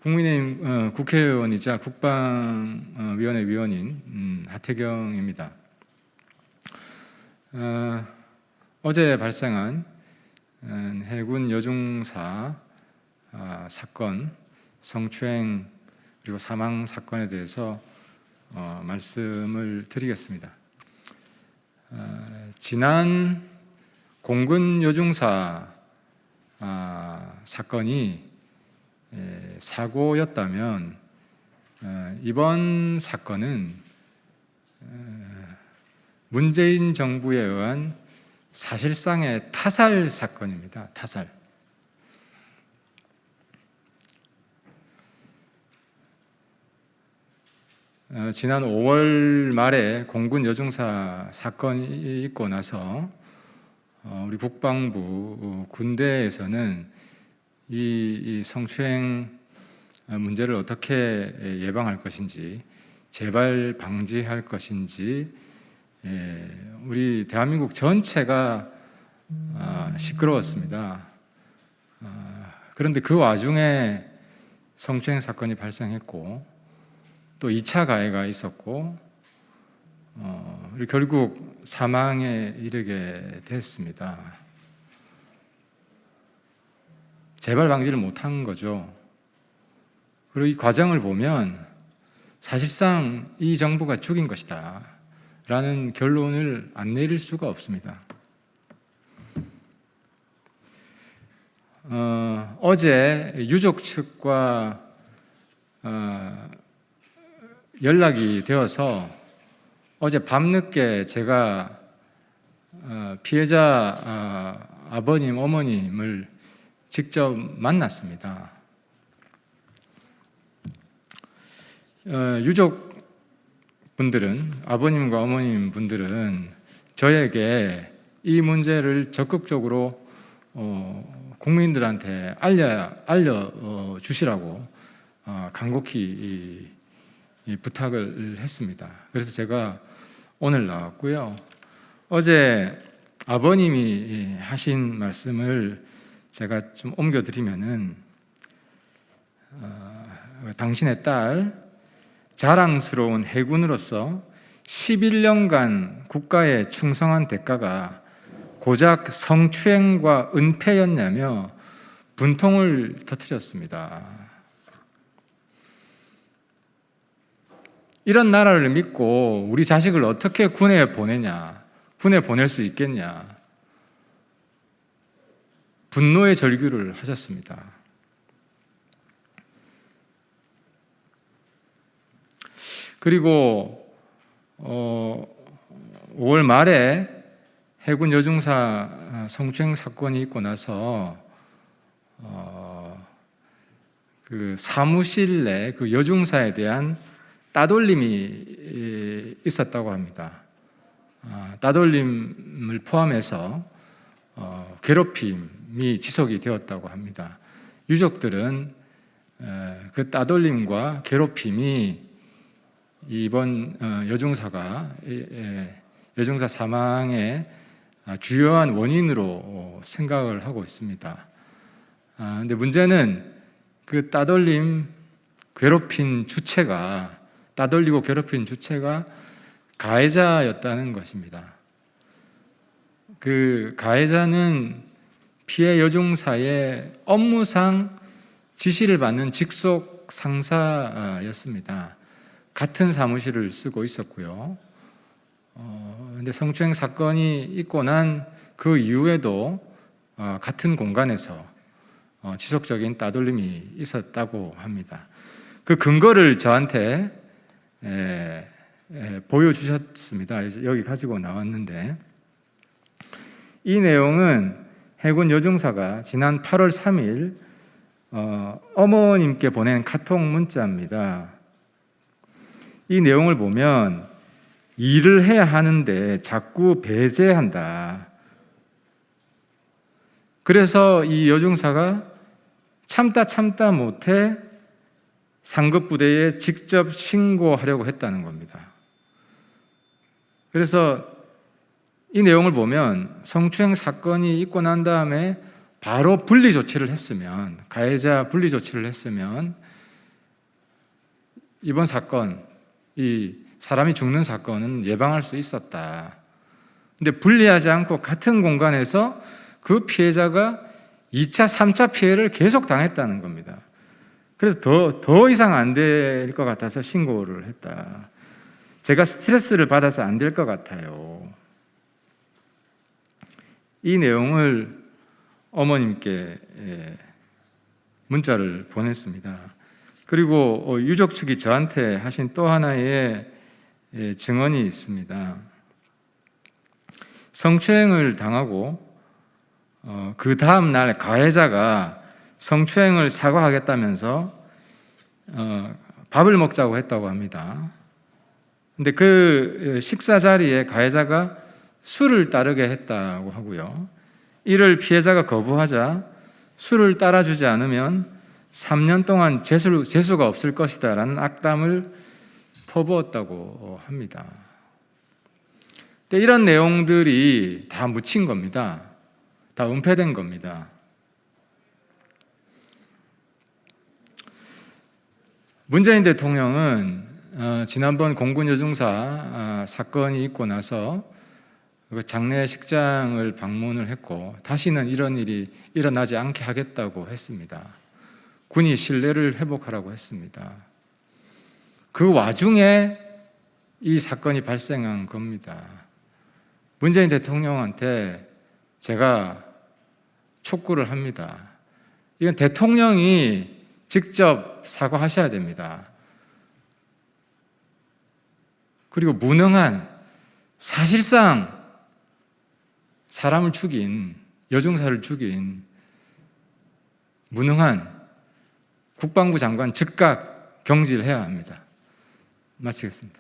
국민의힘 국회의원이자 국방위원회 위원인 하태경입니다. 어제 발생한 해군 여중사 사건, 성추행 그리고 사망 사건에 대해서 말씀을 드리겠습니다. 지난 공군 여중사 사건이 사고였다면 이번 사건은 문재인 정부에 의한 사실상의 타살 사건입니다. 타살. 지난 5월 말에 공군 여중사 사건이 있고 나서 우리 국방부 군대에서는 이 성추행 문제를 어떻게 예방할 것인지, 재발 방지할 것인지, 우리 대한민국 전체가 시끄러웠습니다. 그런데 그 와중에 성추행 사건이 발생했고 또 2차 가해가 있었고 그리고 결국 사망에 이르게 됐습니다. 재발 방지를 못한 거죠. 그리고 이 과정을 보면 사실상 이 정부가 죽인 것이다 라는 결론을 안 내릴 수가 없습니다. 어제 유족 측과 연락이 되어서 어제 밤늦게 제가 피해자 아버님, 어머님을 직접 만났습니다. 유족분들은, 아버님과 어머님 분들은 저에게 이 문제를 적극적으로 국민들한테 알려주시라고 간곡히 부탁을 했습니다. 그래서 제가 오늘 나왔고요. 어제 아버님이 하신 말씀을 제가 좀 옮겨드리면은 당신의 딸 자랑스러운 해군으로서 11년간 국가에 충성한 대가가 고작 성추행과 은폐였냐며 분통을 터뜨렸습니다. 이런 나라를 믿고 우리 자식을 어떻게 군에 보내냐, 군에 보낼 수 있겠냐, 분노의 절규를 하셨습니다. 그리고 5월 말에 해군 여중사 성추행 사건이 있고 나서 그 사무실 내 그 여중사에 대한 따돌림이 있었다고 합니다. 따돌림을 포함해서 괴롭힘이 지속이 되었다고 합니다. 유족들은 그 따돌림과 괴롭힘이 이번 여중사 사망의 주요한 원인으로 생각을 하고 있습니다. 근데 문제는 그 따돌림, 따돌리고 괴롭힌 주체가 가해자였다는 것입니다. 그 가해자는 피해 여중사의 업무상 지시를 받는 직속 상사였습니다. 같은 사무실을 쓰고 있었고요. 근데 성추행 사건이 있고 난 그 이후에도 같은 공간에서 지속적인 따돌림이 있었다고 합니다. 그 근거를 저한테 보여주셨습니다. 여기 가지고 나왔는데, 이 내용은 해군 여중사가 지난 8월 3일 어머님께 보낸 카톡 문자입니다. 이 내용을 보면 일을 해야 하는데 자꾸 배제한다. 그래서 이 여중사가 참다 못해 상급부대에 직접 신고하려고 했다는 겁니다. 그래서 이 내용을 보면 성추행 사건이 있고 난 다음에 바로 분리 조치를 했으면, 가해자 분리 조치를 했으면 이번 사건, 이 사람이 죽는 사건은 예방할 수 있었다. 근데 분리하지 않고 같은 공간에서 그 피해자가 2차, 3차 피해를 계속 당했다는 겁니다. 그래서 더 이상 안 될 것 같아서 신고를 했다. 제가 스트레스를 받아서 안 될 것 같아요. 이 내용을 어머님께 문자를 보냈습니다. 그리고 유족 측이 저한테 하신 또 하나의 증언이 있습니다. 성추행을 당하고 그 다음 날 가해자가 성추행을 사과하겠다면서 밥을 먹자고 했다고 합니다. 근데 그 식사 자리에 가해자가 술을 따르게 했다고 하고요. 이를 피해자가 거부하자 술을 따라주지 않으면 3년 동안 재수가 없을 것이다 라는 악담을 퍼부었다고 합니다. 근데 이런 내용들이 다 묻힌 겁니다. 다 은폐된 겁니다. 문재인 대통령은 지난번 공군 여중사 사건이 있고 나서 장례식장을 방문을 했고 다시는 이런 일이 일어나지 않게 하겠다고 했습니다. 군이 신뢰를 회복하라고 했습니다. 그 와중에 이 사건이 발생한 겁니다. 문재인 대통령한테 제가 촉구를 합니다. 이건 대통령이 직접 사과하셔야 됩니다. 그리고 무능한, 사실상 사람을 죽인, 여중사를 죽인 무능한 국방부 장관 즉각 경질해야 합니다. 마치겠습니다.